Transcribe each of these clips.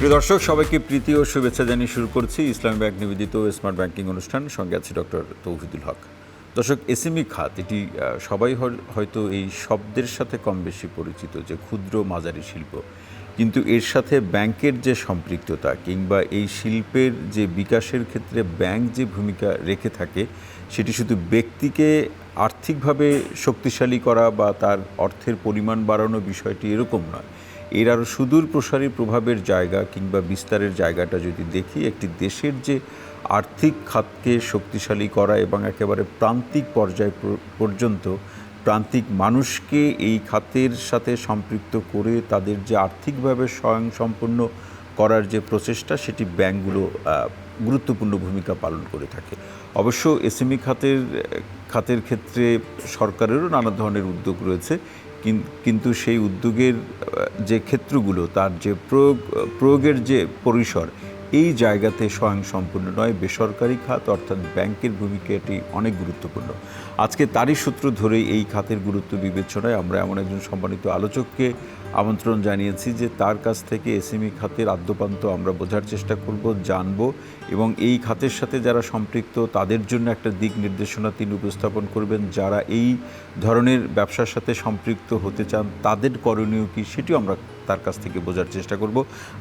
প্রিয় দর্শক, সবাইকে প্রীতি ও শুভেচ্ছা জানিয়ে শুরু করছি ইসলামী ব্যাংক নিবেদিত স্মার্ট ব্যাংকিং অনুষ্ঠান। সঙ্গে আছে ডক্টর তৌহিদুল হক। দর্শক, এসএমই খাত এটি সবাই হয়তো এই শব্দের সাথে কম বেশি পরিচিত, যে ক্ষুদ্র মাঝারি শিল্প। কিন্তু এর সাথে ব্যাংকের যে সম্পৃক্ততা কিংবা এই শিল্পের যে বিকাশের ক্ষেত্রে ব্যাংক যে ভূমিকা রেখে থাকে, সেটি শুধু ব্যক্তিকে আর্থিকভাবে শক্তিশালী করা বা তার অর্থের পরিমাণ বাড়ানো বিষয়টি এরকম নয়। এর আরও সুদূর প্রসারী প্রভাবের জায়গা কিংবা বিস্তারের জায়গাটা যদি দেখি, একটি দেশের যে আর্থিক খাতকে শক্তিশালী করা এবং একেবারে প্রান্তিক পর্যায় পর্যন্ত প্রান্তিক মানুষকে এই খাতের সাথে সম্পৃক্ত করে তাদের যে আর্থিকভাবে স্বয়ংসম্পূর্ণ করার যে প্রচেষ্টা, সেটি ব্যাংকগুলো গুরুত্বপূর্ণ ভূমিকা পালন করে থাকে। অবশ্য এসএমই খাতের ক্ষেত্রে সরকারেরও নানা ধরনের উদ্যোগ রয়েছে, কিন্তু সেই উদ্যোগের যে ক্ষেত্রগুলো, তার যে প্রয়োগের যে পরিসর, এই জায়গাতে স্বয়ংসম্পূর্ণ নয়। বেসরকারি খাত অর্থাৎ ব্যাংকের ভূমিকা এটি অনেক গুরুত্বপূর্ণ। আজকে তারই সূত্র ধরেই এই খাতের গুরুত্ব বিবেচনায় আমরা এমন একজন সম্মানিত আলোচককে আমন্ত্রণ জানিয়েছি, যে তার কাছ থেকে এসএমই খাতের আদ্যোপান্ত আমরা বোঝার চেষ্টা করব, জানব, এবং এই খাতের সাথে যারা সম্পৃক্ত তাদের জন্য একটা দিক নির্দেশনা তিনি উপস্থাপন করবেন। যারা এই ধরনের ব্যবসার সাথে সম্পৃক্ত হতে চান তাদের করণীয় কী, সেটিও আমরা তার কাছ থেকে বোঝার চেষ্টা করব।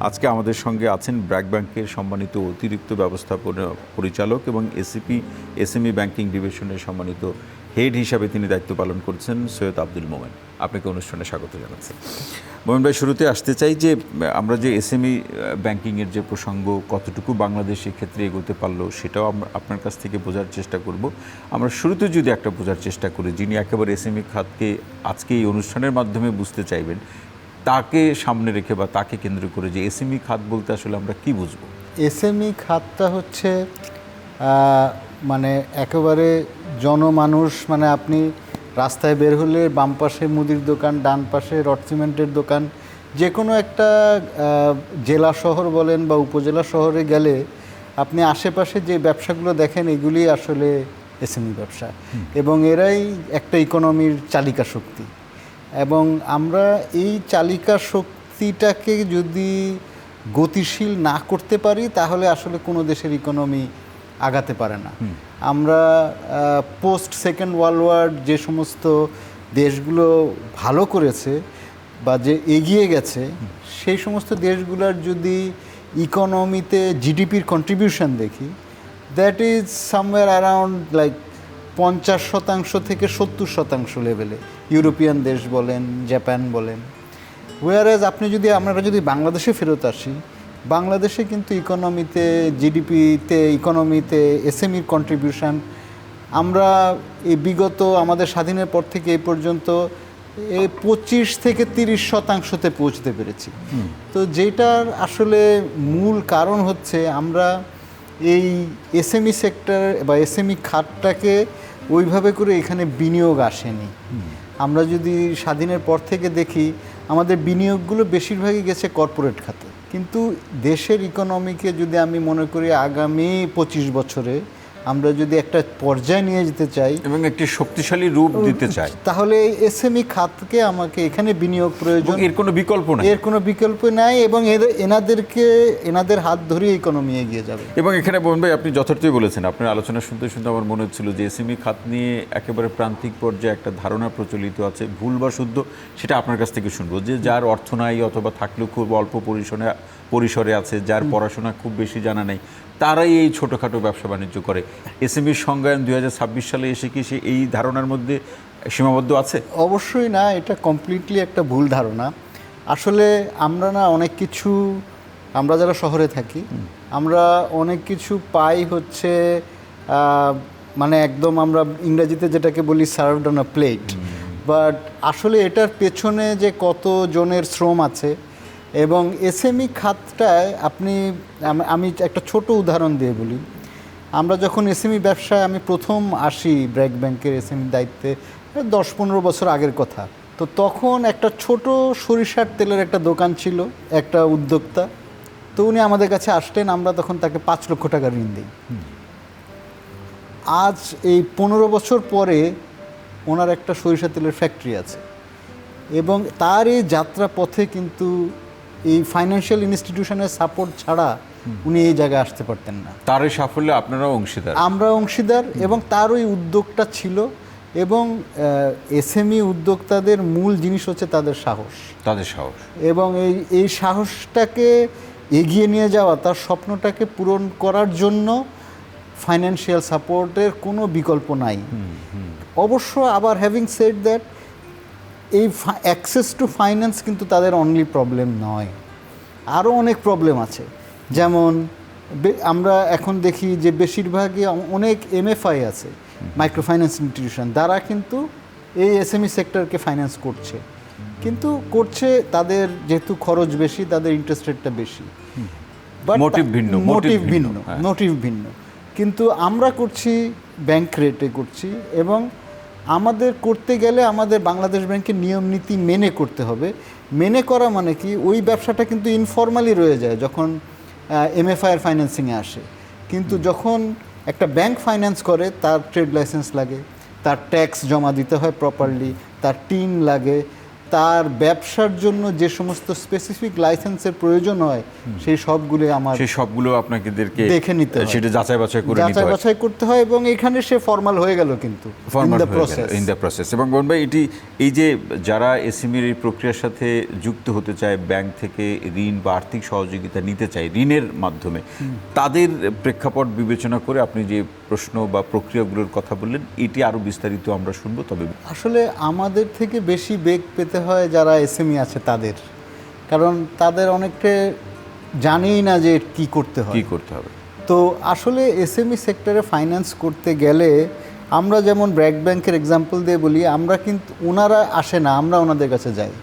আজকে আমাদের সঙ্গে আছেন ব্র্যাক ব্যাংকের সম্মানিত অতিরিক্ত ব্যবস্থাপনা পরিচালক এবং এসএমই ব্যাংকিং ডিভিশনের সম্মানিত হেড হিসাবে তিনি দায়িত্ব পালন করছেন সৈয়দ আব্দুল মোমেন। আপনাকে অনুষ্ঠানে স্বাগত জানাচ্ছি। মোমেন ভাই, শুরুতে আসতে চাই যে আমরা যে এসএমই ব্যাংকিংয়ের যে প্রসঙ্গ কতটুকু বাংলাদেশ ক্ষেত্রে এগোতে পারলো, সেটাও আমরা আপনার কাছ থেকে বোঝার চেষ্টা করব। আমরা শুরুতে যদি একটা বোঝার চেষ্টা করি, যিনি একেবারে এসএমই খাতকে আজকে এই অনুষ্ঠানের মাধ্যমে বুঝতে চাইবেন, তাকে সামনে রেখে বা তাকে কেন্দ্র করে যে এসএমই খাত বলতে আসলে আমরা কি বুঝবো? এসএমই খাতটা হচ্ছে মানে একেবারে জনমানুষ, মানে আপনি রাস্তায় বের হলে বাম পাশে মুদির দোকান, ডান পাশে রড সিমেন্টের দোকান, যে কোনো একটা জেলা শহর বলেন বা উপজেলা শহরে গেলে আপনি আশেপাশে যে ব্যবসাগুলো দেখেন, এগুলি আসলে এসএমই ব্যবসা, এবং এরাই একটা ইকোনমির চালিকা শক্তি। এবং আমরা এই চালিকা শক্তিটাকে যদি গতিশীল না করতে পারি, তাহলে আসলে কোনো দেশের ইকোনমি আগাতে পারে না। আমরা পোস্ট সেকেন্ড ওয়ার্ল্ড ওয়ার যে সমস্ত দেশগুলো ভালো করেছে বা যে এগিয়ে গেছে, সেই সমস্ত দেশগুলোর যদি ইকোনমিতে জিডিপির কন্ট্রিবিউশন দেখি, that is somewhere around like 50% থেকে 70% লেভেলে। ইউরোপিয়ান দেশ বলেন, জাপান বলেন। ওয়ারাজ আমরা যদি বাংলাদেশে ফেরত আসি, বাংলাদেশে কিন্তু ইকোনমিতে, জিডিপিতে, ইকোনমিতে এসএমইর কন্ট্রিবিউশন আমরা এই বিগত আমাদের স্বাধীনের পর থেকে এই পর্যন্ত 25 থেকে 30% পৌঁছতে পেরেছি। তো যেটার আসলে মূল কারণ হচ্ছে আমরা এই এসএমই সেক্টর বা এসএমই খাতটাকে ওইভাবে করে এখানে বিনিয়োগ আসেনি। আমরা যদি স্বাধীনের পর থেকে দেখি, আমাদের বিনিয়োগগুলো বেশিরভাগই গেছে কর্পোরেট খাতে। কিন্তু দেশের ইকোনমিকে যদি আমি মনে করি আগামী 25 বছরে আমরা যদি একটা পর্যায়ে নিয়ে যেতে চাই এবং একটি শক্তিশালী রূপ দিতে চাই, তাহলে এসএমই খাতকে আমাকে এখানে বিনিয়োগ প্রয়োজন। এর কোনো বিকল্প নাই, এর কোনো বিকল্প নাই, এবং এনাদের হাত ধরে ইকোনমি এগিয়ে যাবে। এবং এখানে মোহন ভাই, আপনি যথার্থই বলেছেন। আপনার আলোচনা শুনতে শুনতে আমার মনে হচ্ছিল যে এসএমই খাত নিয়ে একেবারে প্রান্তিক পর্যায়ে একটা ধারণা প্রচলিত আছে, ভুল বা শুদ্ধ, সেটা আপনার কাছ থেকে শুনবো। যে যার অর্থ নাই অথবা থাকলেও খুব অল্প পরিসরে আছে, যার পড়াশোনা খুব বেশি জানা নেই, তারাই এই ছোটোখাটো ব্যবসা বাণিজ্য করে। এসএমইর সংজ্ঞায়ন 2026 সালে এসে কি সে এই ধারণার মধ্যে সীমাবদ্ধ আছে? অবশ্যই না, এটা কমপ্লিটলি একটা ভুল ধারণা। আসলে আমরা যারা শহরে থাকি, আমরা অনেক কিছু পাই হচ্ছে মানে একদম আমরা ইংরেজিতে যেটাকে বলি served on a plate. But আসলে এটার পেছনে যে কত জনের শ্রম আছে, এবং এসএমই খাতটায় আমি একটা ছোট উদাহরণ দিয়ে বলি। আমরা যখন এসএমই ব্যবসায় আমি প্রথম আসি ব্র্যাক ব্যাংকের এসএমই দায়িত্বে, 10-15 বছর আগের কথা। তো তখন একটা ছোট সরিষার তেলের একটা দোকান ছিল, একটা উদ্যোক্তা। তো উনি আমাদের কাছে আসলেন, আমরা তখন তাকে 5 লক্ষ টাকা ঋণ দিই। আজ এই 15 বছর পরে ওনার একটা সরিষা তেলের ফ্যাক্টরি আছে, এবং তার এই যাত্রা পথে কিন্তু এই ফাইন্যান্সিয়াল ইনস্টিটিউশনের সাপোর্ট ছাড়া উনি এই জায়গায় আসতে পারতেন না। তার এই সাফল্যে আপনারাও অংশীদার। আমরা অংশীদার, এবং তার ওই উদ্যোগটা ছিল। এবং এসএমই উদ্যোক্তাদের মূল জিনিস হচ্ছে তাদের সাহস, এবং এই সাহসটাকে এগিয়ে নিয়ে যাওয়া, তার স্বপ্নটাকে পূরণ করার জন্য ফাইন্যান্সিয়াল সাপোর্টের কোনো বিকল্প নাই। অবশ্য আবার হ্যাভিং সেড দ্যাট, এই অ্যাক্সেস টু ফাইন্যান্স কিন্তু তাদের অনলি প্রবলেম নয়, আরও অনেক প্রবলেম আছে। যেমন আমরা এখন দেখি যে বেশিরভাগই অনেক এমএফআই আছে, মাইক্রো ফাইন্যান্স ইনস্টিটিউশন, তারা কিন্তু এই এসএমই সেক্টরকে ফাইন্যান্স করছে, কিন্তু করছে তাদের যেহেতু খরচ বেশি, তাদের ইন্টারেস্ট রেটটা বেশি, মোটিভ ভিন্ন। কিন্তু আমরা করছি ব্যাংক রেটে করছি, এবং আমাদের করতে গেলে আমাদের বাংলাদেশ ব্যাংকের নিয়ম নীতি মেনে করতে হবে। মেনে করা মানে কি, ওই ব্যবসাটা কিন্তু ইনফর্মালি রয়ে যায় যখন এমএফআইয়ের ফাইন্যান্সিংয়ে আসে, কিন্তু যখন একটা ব্যাংক ফাইন্যান্স করে তার ট্রেড লাইসেন্স লাগে, তার ট্যাক্স জমা দিতে হয় প্রপারলি, তার টিন লাগে, তার ব্যবসার জন্য যে সমস্ত স্পেসিফিক লাইসেন্সের প্রয়োজন হয় সেই সবগুলো আপনাদেরকে দেখে নিতে হয়, সেটা যাচাই বাছাই করতে হয়, এবং এখানে সে ফর্মাল হয়ে গেল কিন্তু ইন দ্য প্রসেস। এবং বোন ভাই, এই যে যারা এসএমইর এই প্রক্রিয়ার সাথে যুক্ত হতে চায়, ব্যাংক থেকে ঋণ বা আর্থিক সহযোগিতা নিতে চায় ঋণের মাধ্যমে, তাদের প্রেক্ষাপট বিবেচনা করে আপনি যে প্রশ্ন বা প্রক্রিয়াগুলোর কথা বললেন, এটি আরও বিস্তারিত আমরা শুনবো। তবে আসলে আমাদের থেকে বেশি বেগ পেতে হয় যারা এসএমই আছে তাদের, কারণ তাদের অনেকটা জানেই না যে কি করতে হবে। তো আসলে এসএমই সেক্টরে ফাইন্যান্স করতে গেলে আমরা যেমন ব্র্যাক ব্যাংকের এক্সাম্পল দিয়ে বলি, আমরা কিন্তু ওনারা আসে না, আমরা ওনাদের কাছে যাই।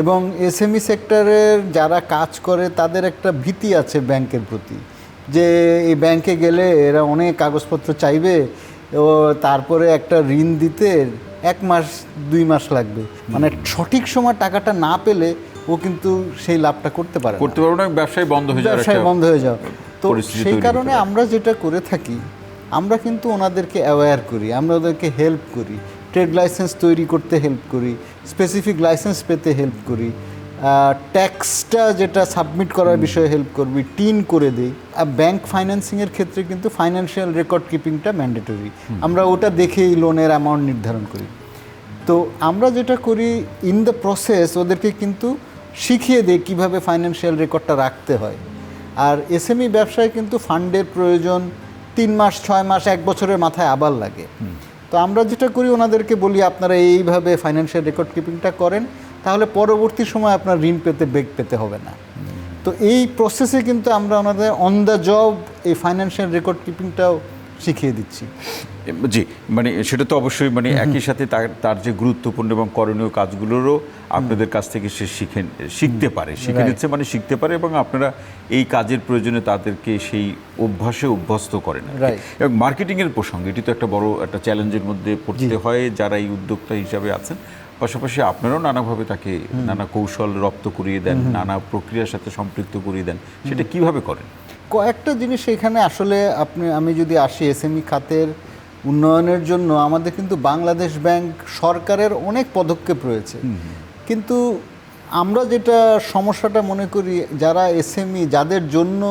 এবং এসএমই সেক্টরের যারা কাজ করে তাদের একটা ভীতি আছে ব্যাংকের প্রতি, যে এই ব্যাংকে গেলে এরা অনেক কাগজপত্র চাইবে, ও তারপরে একটা ঋণ দিতে 1 মাস 2 মাস লাগবে, মানে সঠিক সময় টাকাটা না পেলে ও কিন্তু সেই লাভটা করতে পারে না, ব্যবসায় বন্ধ হয়ে যাও। তো সেই কারণে আমরা যেটা করে থাকি, আমরা কিন্তু ওনাদেরকে অ্যাওয়্যার করি, আমরা ওদেরকে হেল্প করি, ট্রেড লাইসেন্স তৈরি করতে হেল্প করি, স্পেসিফিক লাইসেন্স পেতে হেল্প করি, ট্যাক্সটা যেটা সাবমিট করার বিষয়ে হেল্প করবি, টিন করে দিই। ব্যাংক ফাইন্যান্সিংয়ের ক্ষেত্রে কিন্তু ফাইন্যান্সিয়াল রেকর্ড কিপিংটা ম্যান্ডেটরি, আমরা ওটা দেখেই লোনের অ্যামাউন্ট নির্ধারণ করি। তো আমরা যেটা করি, ইন দ্য প্রসেস ওদেরকে কিন্তু শিখিয়ে দিই কীভাবে ফাইন্যান্সিয়াল রেকর্ডটা রাখতে হয়। আর এসএমই ব্যবসায় কিন্তু ফান্ডের প্রয়োজন 3 মাস 6 মাস 1 বছরের মাথায় আবার লাগে। তো আমরা যেটা করি, ওনাদেরকে বলি আপনারা এইভাবে ফাইন্যান্সিয়াল রেকর্ড কিপিংটা করেন, তাহলে পরবর্তী সময় আপনার ঋণ বেগ পেতে হবে না। তো এই প্রসেসে কিন্তু আমরা ওনাদের অন দ্য জব এই ফাইন্যান্সিয়াল রেকর্ড কিপিংটাও শিখিয়ে দিচ্ছি। জি, মানে সেটা তো অবশ্যই, মানে একই সাথে তার যে গুরুত্বপূর্ণ এবং করণীয় কাজগুলোরও আপনাদের কাছ থেকে সে শিখে নিচ্ছে, মানে শিখতে পারে, এবং আপনারা এই কাজের প্রয়োজনে তাদেরকে সেই অভ্যাসে অভ্যস্ত করেন। এবং মার্কেটিংয়ের প্রসঙ্গে এটি তো একটা বড় একটা চ্যালেঞ্জের মধ্যে পড়তে হয় যারা এই উদ্যোক্তা হিসাবে আছেন। পাশাপাশি আপনারাও নানাভাবে তাকে নানা কৌশল রপ্ত করিয়ে দেন, নানা প্রক্রিয়ার সাথে সম্পৃক্ত করিয়ে দেন, সেটা কিভাবে করেন? কয়েকটা জিনিস এখানে আসলে আমি যদি আসি এসএমই খাতের উন্নয়নের জন্য, আমাদের কিন্তু বাংলাদেশ ব্যাংক সরকারের অনেক পদক্ষেপ রয়েছে, কিন্তু আমরা যেটা সমস্যাটা মনে করি, যারা এসএমই যাদের জন্য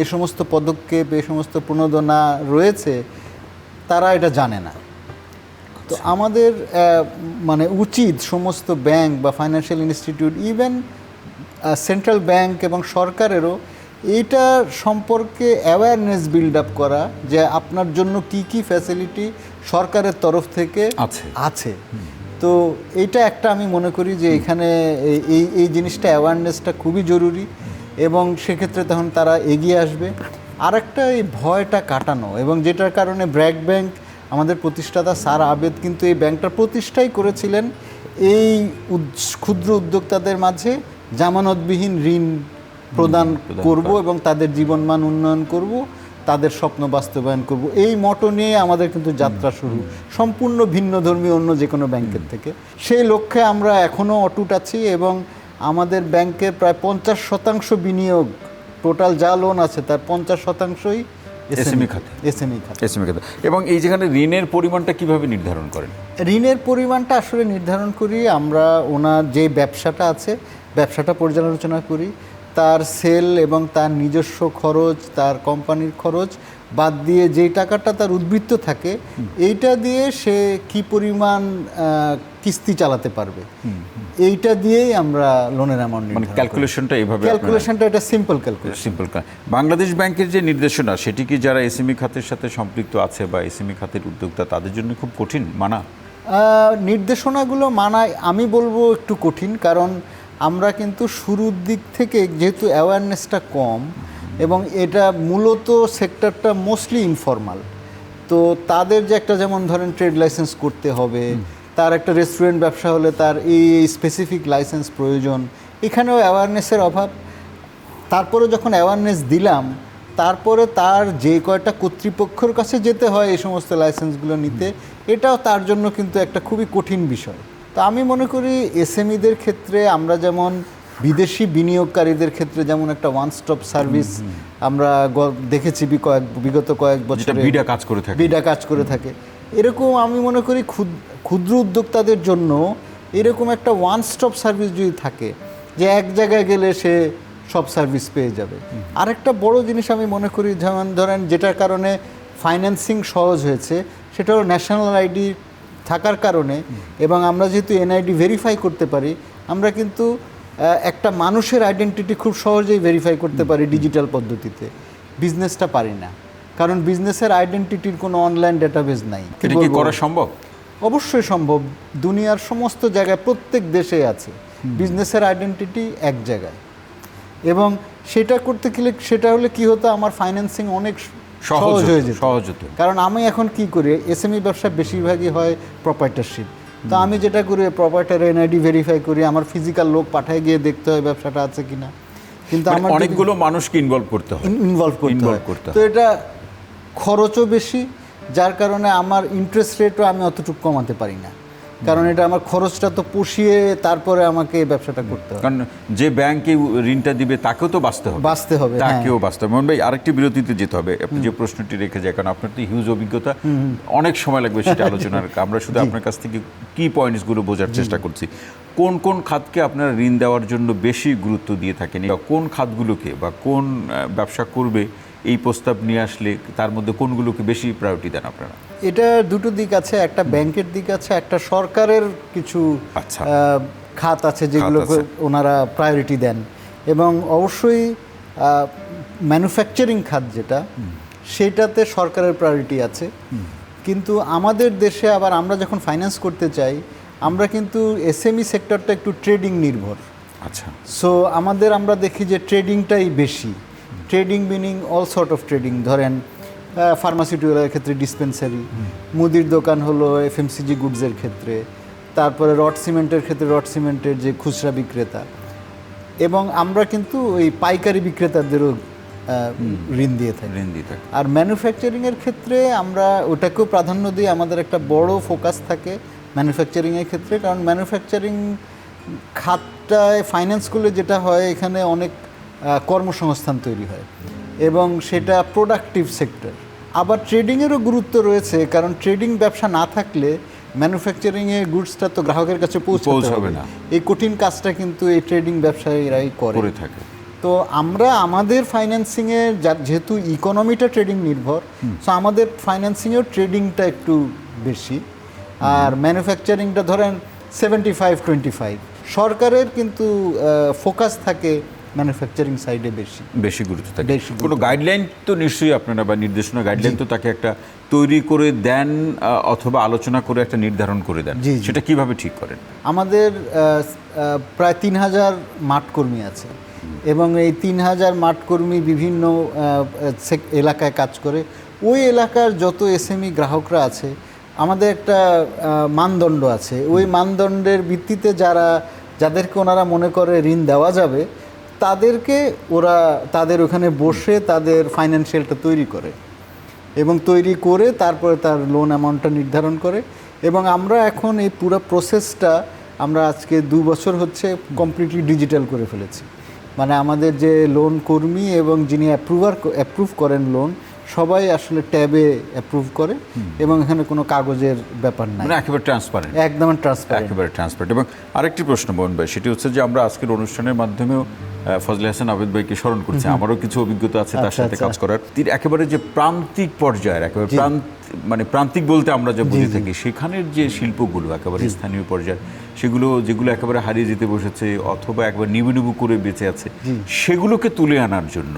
এ সমস্ত পদক্ষেপ, এই সমস্ত প্রণোদনা রয়েছে, তারা এটা জানে না। তো আমাদের মানে উচিত সমস্ত ব্যাংক বা financial institute, even central bank এবং সরকারেরও এইটা সম্পর্কে অ্যাওয়ারনেস বিল্ড আপ করা, যে আপনার জন্য কি কি ফ্যাসিলিটি সরকারের তরফ থেকে আছে। তো এইটা একটা আমি মনে করি যে এখানে এই জিনিসটা, অ্যাওয়ারনেসটা খুবই জরুরি, এবং সেক্ষেত্রে তখন তারা এগিয়ে আসবে। আর একটা এই ভয়টা কাটানো, এবং যেটার কারণে ব্র্যাক ব্যাংক, আমাদের প্রতিষ্ঠাতা স্যার আবেদ কিন্তু এই ব্যাংকটার প্রতিষ্ঠাই করেছিলেন এই ক্ষুদ্র উদ্যোক্তাদের মাঝে জামানতবিহীন ঋণ প্রদান করব এবং তাদের জীবনমান উন্নয়ন করব, তাদের স্বপ্ন বাস্তবায়ন করব, এই মটো নিয়ে আমাদের কিন্তু যাত্রা শুরু, সম্পূর্ণ ভিন্ন ধর্মী অন্য যে কোনো ব্যাংকের থেকে। সেই লক্ষ্যে আমরা এখনও অটুট আছি, এবং আমাদের ব্যাংকের প্রায় 50% বিনিয়োগ, টোটাল যা লোন আছে তার 50%ই এসএমই খাতে। এবং এই যেখানে ঋণের পরিমাণটা কিভাবে নির্ধারণ করেন? ঋণের পরিমাণটা আসলে নির্ধারণ করি আমরা, ওনার যে ব্যবসাটা আছে ব্যবসাটা পর্যালোচনা করি, তার সেল এবং তার নিজস্ব খরচ, তার কোম্পানির খরচ বাদ দিয়ে যেই টাকাটা তার উদ্বৃত্ত থাকে, এইটা দিয়ে সে কি পরিমাণ কিস্তি চালাতে পারবে, এইটা দিয়েই আমরা লোনের অ্যামাউন্ট মানে ক্যালকুলেশনটা এইভাবে ক্যালকুলেশনটা এটা সিম্পল ক্যালকুলেশন। সিম্পল। বাংলাদেশ ব্যাংকের যে নির্দেশনা, সেটি কি যারা এসএমই খাতের সাথে সম্পৃক্ত আছে বা এসএমই খাতের উদ্যোক্তা তাদের জন্য খুব কঠিন মানা? নির্দেশনাগুলো মানায় আমি বলবো একটু কঠিন, কারণ আমরা কিন্তু শুরুর দিক থেকে যেহেতু অ্যাওয়ারনেসটা কম এবং এটা মূলত সেক্টরটা মোস্টলি ইনফর্মাল, তো তাদের যে একটা যেমন ধরেন ট্রেড লাইসেন্স করতে হবে, তার একটা রেস্টুরেন্ট ব্যবসা হলে তার এই স্পেসিফিক লাইসেন্স প্রয়োজন, এখানেও অ্যাওয়ারনেসের অভাব। তারপরে যখন অ্যাওয়ারনেস দিলাম, তারপরে তার যে কয়টা কর্তৃপক্ষের কাছে যেতে হয় এই সমস্ত লাইসেন্সগুলো নিতে, এটাও তার জন্য কিন্তু একটা খুবই কঠিন বিষয়। তো আমি মনে করি এসএমইদের ক্ষেত্রে আমরা যেমন বিদেশি বিনিয়োগকারীদের ক্ষেত্রে যেমন একটা ওয়ান স্টপ সার্ভিস আমরা দেখেছি বিগত কয়েক বছরে বিডা কাজ করে থাকে, এরকম আমি মনে করি ক্ষুদ্র উদ্যোক্তাদের জন্য এরকম একটা ওয়ান স্টপ সার্ভিস যদি থাকে, যে এক জায়গায় গেলে সে সব সার্ভিস পেয়ে যাবে। আরেকটা বড় জিনিস আমি মনে করি, যেমন ধরেন যেটার কারণে ফাইন্যান্সিং সহজ হয়েছে, সেটা হলো ন্যাশনাল আইডি থাকার কারণে, এবং আমরা যেহেতু এনআইডি ভেরিফাই করতে পারি, আমরা কিন্তু একটা মানুষের আইডেন্টিটি খুব সহজেই ভেরিফাই করতে পারি ডিজিটাল পদ্ধতিতে। বিজনেসটা পারি না, কারণ বিজনেসের আইডেন্টিটির কোনো অনলাইন ডেটাবেস নাই। এটা কি করা সম্ভব? অবশ্যই সম্ভব। দুনিয়ার সমস্ত জায়গায় প্রত্যেক দেশে আছে বিজনেসের আইডেন্টিটি এক জায়গায়, এবং সেটা করতে গেলে সেটা হলে কি হতো, আমার ফাইন্যান্সিং অনেক সহজ হয়ে যেত। কারণ আমি এখন কি করি, এসএমই ব্যবসা বেশিরভাগই হয় প্রপার্টারশিপ, তো আমি যেটা করি প্রপার্টার এনআইডি ভেরিফাই করি, আমার ফিজিক্যাল লোক পাঠায় গিয়ে দেখতে হয় ব্যবসাটা আছে কিনা, কিন্তু আমার অনেকগুলো মানুষকে ইনভলভ করতে হয়। তো এটা খরচও বেশি, যার কারণে আমার ইন্টারেস্ট রেটও আমি অতটুকু কমাতে পারি না, কারণ এটা আমার খরচটা তো পুষিয়ে তারপরে আমাকে ব্যবসাটা করতে হবে। কারণ যে ব্যাংকে ঋণটা দিবে তাকেও তো বাঁচতে হবে। তাকেও বাঁচতে হবে। মোহন ভাই, আরেকটি বিরতিতে যেতে হবে। আপনি যে প্রশ্নটি রেখে যায়, কারণ আপনার তো হিউজ অভিজ্ঞতা, অনেক সময় লাগবে সেটা আলোচনার। আমরা শুধু আপনার কাছ থেকে কি পয়েন্টসগুলো বোঝার চেষ্টা করছি। কোন কোন খাতকে আপনারা ঋণ দেওয়ার জন্য বেশি গুরুত্ব দিয়ে থাকেন, বা কোন খাতগুলোকে বা কোন ব্যবসা করবে এই প্রস্তাব নিয়ে আসলে তার মধ্যে কোনগুলোকে বেশি প্রায়োরিটি দেন আপনারা? এটা দুটো দিক আছে, একটা ব্যাংকের দিক আছে, একটা সরকারের কিছু খাত আছে যেগুলোকে ওনারা প্রায়োরিটি দেন, এবং অবশ্যই ম্যানুফ্যাকচারিং খাত যেটা, সেটাতে সরকারের প্রায়োরিটি আছে। কিন্তু আমাদের দেশে আবার আমরা যখন ফাইন্যান্স করতে চাই, আমরা কিন্তু এসএমই সেক্টরটা একটু ট্রেডিং নির্ভর। আচ্ছা, সো আমরা দেখি যে ট্রেডিংটাই বেশি। Trading meaning all sort of trading, ধরেন ফার্মাসিউটিক্যালের ক্ষেত্রে ডিসপেন্সারি, মুদির দোকান হলো এফএমসিজি গুডসের ক্ষেত্রে, তারপরে রড সিমেন্টের ক্ষেত্রে রড সিমেন্টের যে খুচরা বিক্রেতা, এবং আমরা কিন্তু ওই পাইকারি বিক্রেতাদেরও ঋণ দিয়ে থাকি। আর ম্যানুফ্যাকচারিংয়ের ক্ষেত্রে আমরা ওটাকেও প্রাধান্য দিই, আমাদের একটা বড় ফোকাস থাকে ম্যানুফ্যাকচারিংয়ের ক্ষেত্রে, কারণ ম্যানুফ্যাকচারিং খাতটায় ফাইন্যান্স করলে যেটা হয়, এখানে অনেক কর্মসংস্থান তৈরি হয় এবং সেটা প্রোডাক্টিভ সেক্টর। আবার ট্রেডিংয়েরও গুরুত্ব রয়েছে, কারণ ট্রেডিং ব্যবসা না থাকলে ম্যানুফ্যাকচারিংয়ে গুডসটা তো গ্রাহকের কাছে পৌঁছাবে না। এই কঠিন কাজটা কিন্তু এই ট্রেডিং ব্যবসায়ীরাই করে থাকে। তো আমরা আমাদের ফাইন্যান্সিংয়ে যেহেতু ইকোনমিটা ট্রেডিং নির্ভর, সো আমাদের ফাইন্যান্সিংয়েও ট্রেডিংটা একটু বেশি, আর ম্যানুফ্যাকচারিংটা ধরেন 75-25। সরকারের কিন্তু ফোকাস থাকে ম্যানুফ্যাকচারিং সাইডে বেশি গুরুত্ব থাকে। কোনো গাইডলাইন তো নিশ্চয়ই আপনারা, বা নির্দেশনা গাইডলাইন তো তাকে একটা তৈরি করে দেন অথবা আলোচনা করে একটা নির্ধারণ করে দেন, সেটা কিভাবে ঠিক করেন? আমাদের প্রায় 3000 মাঠকর্মী আছে, এবং এই 3000 মাঠকর্মী বিভিন্ন এলাকায় কাজ করে। ওই এলাকার যত এসএমই গ্রাহকরা আছে, আমাদের একটা মানদণ্ড আছে। ওই মানদণ্ডের ভিত্তিতে যাদেরকে ওনারা মনে করে ঋণ দেওয়া যাবে, তাদেরকে তাদের ওখানে বসে তাদের ফাইন্যান্সিয়ালটা তৈরি করে, এবং তৈরি করে তারপরে তার লোন অ্যামাউন্টটা নির্ধারণ করে। এবং আমরা এখন এই পুরো প্রসেসটা আমরা আজকে 2 বছর হচ্ছে কমপ্লিটলি ডিজিটাল করে ফেলেছি। মানে আমাদের যে লোন কর্মী এবং যিনি অ্যাপ্রুভ করেন লোন, সবাই আসলে ট্যাবে অ্যাপ্রুভ করে এবং এখানে কোনো কাগজের ব্যাপার নাই, মানে একেবারে ট্রান্সপারেন্ট, একদম ট্রান্সপারেন্ট। একেবারে ট্রান্সপারেন্ট। এবং আরেকটি প্রশ্ন মোহন ভাই, সেটি হচ্ছে যে আমরা আজকের অনুষ্ঠানের মাধ্যমেও ফজলে হাসান আবেদ ভাইকে স্মরণ করছি। আমারও কিছু অভিজ্ঞতা আছে তার সাথে কাজ করার। তিনি একেবারে যে প্রান্তিক পর্যায়ের, একেবারে মানে প্রান্তিক বলতে আমরা যে বুঝে থাকি, সেখানের যে শিল্পগুলো একেবারে স্থানীয় পর্যায়ের, সেগুলো যেগুলো একেবারে হারিয়ে যেতে বসেছে অথবা একবার নিবু নিবু করে বেঁচে আছে, সেগুলোকে তুলে আনার জন্য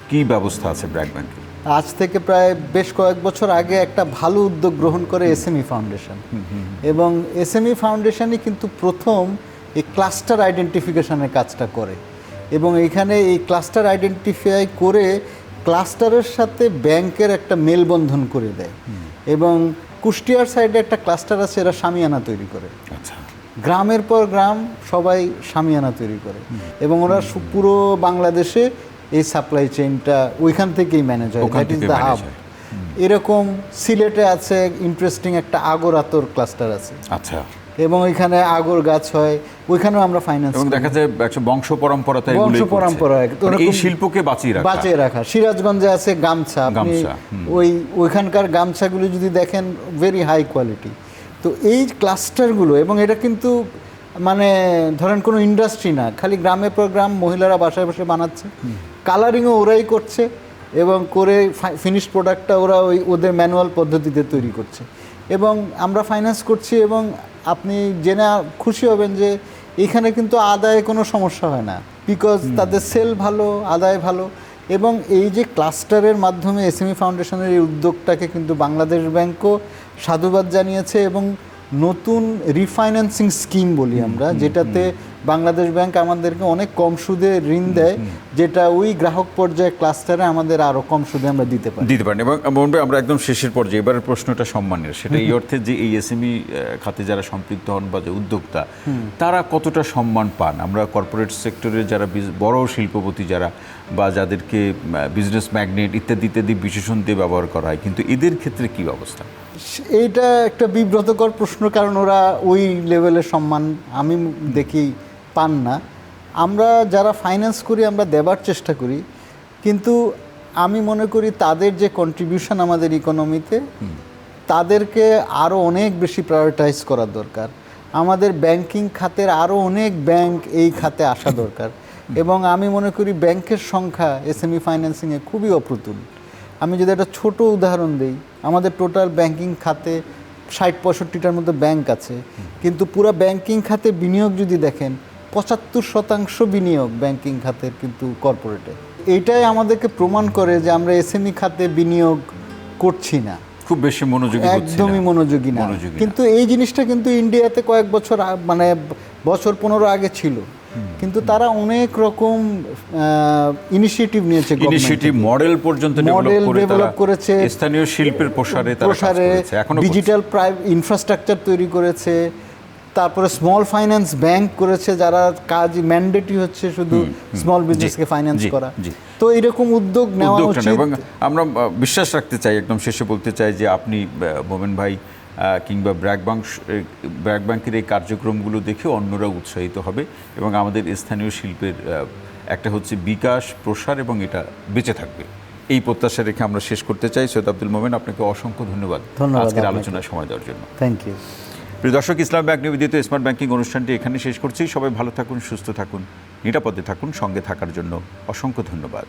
কি ব্যবস্থা আছে ব্র্যাক ব্যাংকের? আজ থেকে প্রায় বেশ কয়েক বছর আগে একটা ভালো উদ্যোগ গ্রহণ করে এসএমই ফাউন্ডেশন, এবং এসএমই ফাউন্ডেশনই কিন্তু প্রথম এই ক্লাস্টার আইডেন্টিফিকেশনের কাজটা করে, এবং এখানে এই ক্লাস্টার আইডেন্টিফাই করে ক্লাস্টারের সাথে ব্যাংকের একটা মেলবন্ধন করে দেয়। এবং কুষ্টিয়ার সাইডে একটা ক্লাস্টার আছে, এরা শামিয়ানা তৈরি করে। আচ্ছা, গ্রামের পর গ্রাম সবাই শামিয়ানা তৈরি করে, এবং ওরা পুরো বাংলাদেশে এই সাপ্লাই চেইনটা ওইখান থেকেই ম্যানেজ হয়, দ্যাট ইজ দ্য হাব। এরকম সিলেটে আছে ইন্টারেস্টিং একটা আগর আতর ক্লাস্টার আছে। আচ্ছা, এবং ওইখানে আগর গাছ হয়, ওইখানেও আমরা ফাইন্যান্স, এবং দেখা যায় একটা বংশ পরম্পরা এই শিল্পকে বাঁচিয়ে রাখা। সিরাজগঞ্জে আছে গামছা, আপনি ওইখানকার গামছাগুলো যদি দেখেন ভেরি হাই কোয়ালিটি। তো এই ক্লাস্টারগুলো, এবং এটা কিন্তু মানে ধরেন কোনো ইন্ডাস্ট্রি না, খালি গ্রামের পর গ্রাম মহিলারা বাসায় বসে বানাচ্ছে, কালারিংও ওরাই করছে, এবং করে ফিনিশ প্রোডাক্টটা ওরা ওদের ম্যানুয়াল পদ্ধতিতে তৈরি করছে, এবং আমরা ফাইন্যান্স করছি। এবং আপনি জেনে খুশি হবেন যে এখানে কিন্তু আদায়ে কোনো সমস্যা হয় না, বিকজ তাদের সেল ভালো, আদায় ভালো। এবং এই যে ক্লাস্টারের মাধ্যমে এসএমই ফাউন্ডেশনের এই উদ্যোগটাকে কিন্তু বাংলাদেশ ব্যাংকও সাধুবাদ জানিয়েছে, এবং নতুন রিফাইন্যান্সিং স্কিম বলি আমরা, যেটাতে বাংলাদেশ ব্যাংক আমাদেরকে অনেক কম সুদে ঋণ দেয়, যেটা ওই গ্রাহক পর্যায়ে ক্লাস্টারে আমাদের আরও কম সুদে আমরা দিতে পারি। এবং মোহন ভাই, আমরা একদম শেষের পর্যায়ে, এবারের প্রশ্নটা সম্মানের, সেটা এই অর্থে যে এই এসএমই খাতে যারা সম্পৃক্ত হন বা যে উদ্যোক্তা, তারা কতটা সম্মান পান? আমরা কর্পোরেট সেক্টরের যারা বড় শিল্পপতি যারা, বা যাদেরকে বিজনেস ম্যাগনেট ইত্যাদি ইত্যাদি বিশেষণ দিয়ে ব্যবহার করা হয়, কিন্তু এদের ক্ষেত্রে কি অবস্থা? এইটা একটা বিব্রতকর প্রশ্ন, কারণ ওরা ওই লেভেলের সম্মান আমি দেখি পান না। আমরা যারা ফাইন্যান্স করি আমরা দেবার চেষ্টা করি, কিন্তু আমি মনে করি তাদের যে কন্ট্রিবিউশন আমাদের ইকোনমিতে, তাদেরকে আরও অনেক বেশি প্রায়োরিটাইজ করার দরকার। আমাদের ব্যাংকিং খাতের আরও অনেক ব্যাংক এই খাতে আসা দরকার, এবং আমি মনে করি ব্যাংকের সংখ্যা এসএমই ফাইন্যান্সিংয়ে খুবই অপ্রতুল। আমি যদি একটা ছোট উদাহরণ দিই, আমাদের টোটাল ব্যাংকিং খাতে 60-65টার মতো ব্যাংক আছে, কিন্তু পুরো ব্যাংকিং খাতে বিনিয়োগ যদি দেখেন 75% বিনিয়োগ ব্যাংকিং খাতের কিন্তু কর্পোরেটে। এইটাই আমাদেরকে প্রমাণ করে যে আমরা এসএমই খাতে বিনিয়োগ করছি না, খুব বেশি মনোযোগী, একদমই মনোযোগী না। কিন্তু এই জিনিসটা কিন্তু ইন্ডিয়াতে কয়েক বছর মানে বছর 15 আগে ছিল, কিন্তু তারা অনেক রকম ইনিশিয়েটিভ নিয়েছে, ইনিশিয়েটিভ মডেল পর্যন্ত ডেভেলপ করেছে, স্থানীয় শিল্পের প্রসারে, ডিজিটাল ইনফ্রাস্ট্রাকচার তৈরি করেছে, তারপরে স্মল ফাইন্যান্স ব্যাংক করেছে, যারা কাজ ম্যান্ডেটই হচ্ছে শুধু স্মল বিজনেসকে ফাইন্যান্স করা। তো এরকম উদ্যোগ নেওয়া উচিত, এবং আমরা বিশ্বাস রাখতে চাই, একদম শেষে বলতে চাই যে আপনি মোমেন ভাই কিংবা ব্র্যাক ব্যাংকের এই কার্যক্রমগুলো দেখে অন্যরা উৎসাহিত হবে, এবং আমাদের স্থানীয় শিল্পের একটা হচ্ছে বিকাশ, প্রসার, এবং এটা বেঁচে থাকবে, এই প্রত্যাশা রেখে আমরা শেষ করতে চাই। সৈয়দ আব্দুল মোমেন, আপনাকে অসংখ্য ধন্যবাদ আজকের আলোচনায় সময় দেওয়ার জন্য। Thank you. প্রিয় দর্শক, ইসলাম ব্যাংক নিবেদিত স্মার্ট ব্যাংকিং অনুষ্ঠানটি এখানে শেষ করছি। সবাই ভালো থাকুন, সুস্থ থাকুন, নিরাপদে থাকুন। সঙ্গে থাকার জন্য অসংখ্য ধন্যবাদ।